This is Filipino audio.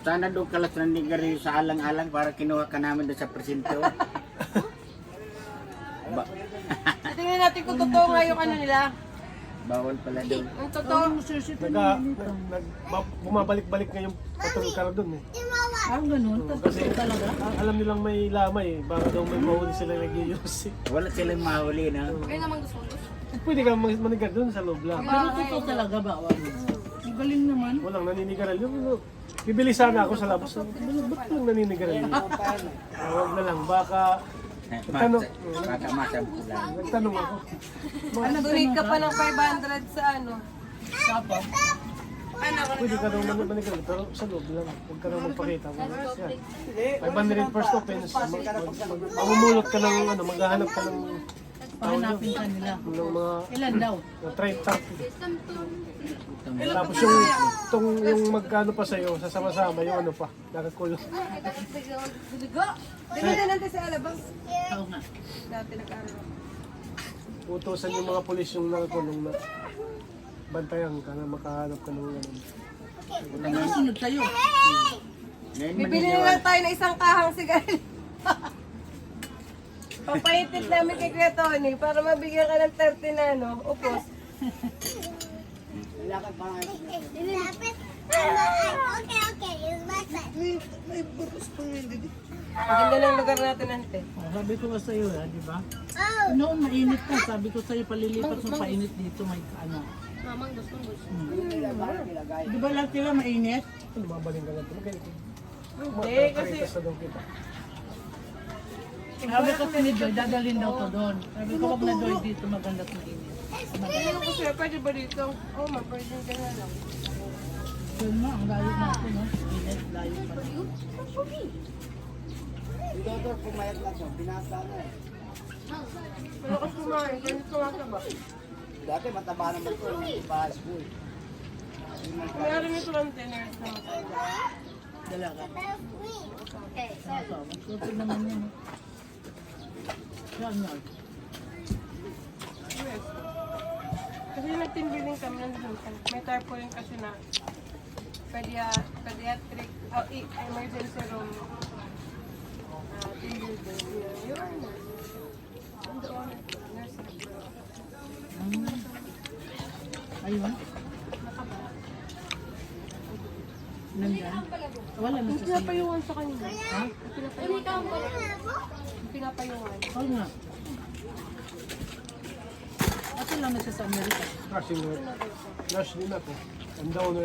Sana doon kalas nandigarilyo sa alang-alang para kinuha ka namin doon sa presinto. Tingnan natin kung totoo nga yung ano nila. Bawal pala doon. Ang totoo. Bumabalik-balik nga yung patungkol ka doon eh. Ganun. Kasi alam nilang may lamay eh. Baka daw may mahuli sila nag-ius eh. Wala silang mahuli na. Kaya naman gusto ko. Pwede ka manigar doon sa loob lang. Pero totoo talaga bawal. Ang galing naman. Walang naninigaral. Bibili sana ako sa labas. Ba't lang naninigaral? Huwag na lang. Baka Baka masampulan. nagtanong ako. Donate ka pa ng 500 sa ano. Sapa. Pwede ka daw manigaral. Pero sa loob lang. Huwag ka daw magpakita. Yan. 500 first offense. Mamumulot ka ng ano. Maghahanap ka ng Pahanapin ka nila. ng mga Ilan daw? try tapos yung magkano pa sa'yo, sasama-sama yung ano pa, nakakulong. Tingnan natin sa alabang. Oo nga. Dati nag-aaral. Utusan yung mga pulis yung nakakulong na bantayan ka na makahanap ka ng ano. Ang sunod sa'yo. Bibili na lang tayo ng isang kahang sigarilyo. Papahitit namin kay Kuya Tony para mabigyan ka ng 30 na ano, upos. Maganda ng lugar natin, ante. Sabi ko nga sa'yo, di ba? Noon mainit na. Sabi ko sa'yo palilipat mo painit dito. May ano. Mamang gusto. Di ba lang sila mainit? Ano, mabaling ka na ito. Hindi, kasi Sa doon kita. Sabi ko si Joy, dadalhin daw to doon. Sabi ko wag na Joy dito maganda sa init. ano ko siya, pwede ba dito? Oo, pwede ka na lang. Yun na, ang layo na ako, no? Init, layo pa. Malakas kumain, ganit kumasa ba? Dati mataba naman ito nung pa-school. Meron ito lang teners na matanda. Dalaga. Susunod naman yun. Yan yan. Yes. Kasi nag-team kami nandun. May tarpaulin kasi na pediatric, emergency room. Team building. Yun. Doon. Ayun. Nandyan. Wala na Yung sa sa'yo. pinapayungan sa kanila. Ha? Yung pinapayungan. Oo nga. Kasi lang na siya sa Amerika. Kasi nurse din ako. Ang daw na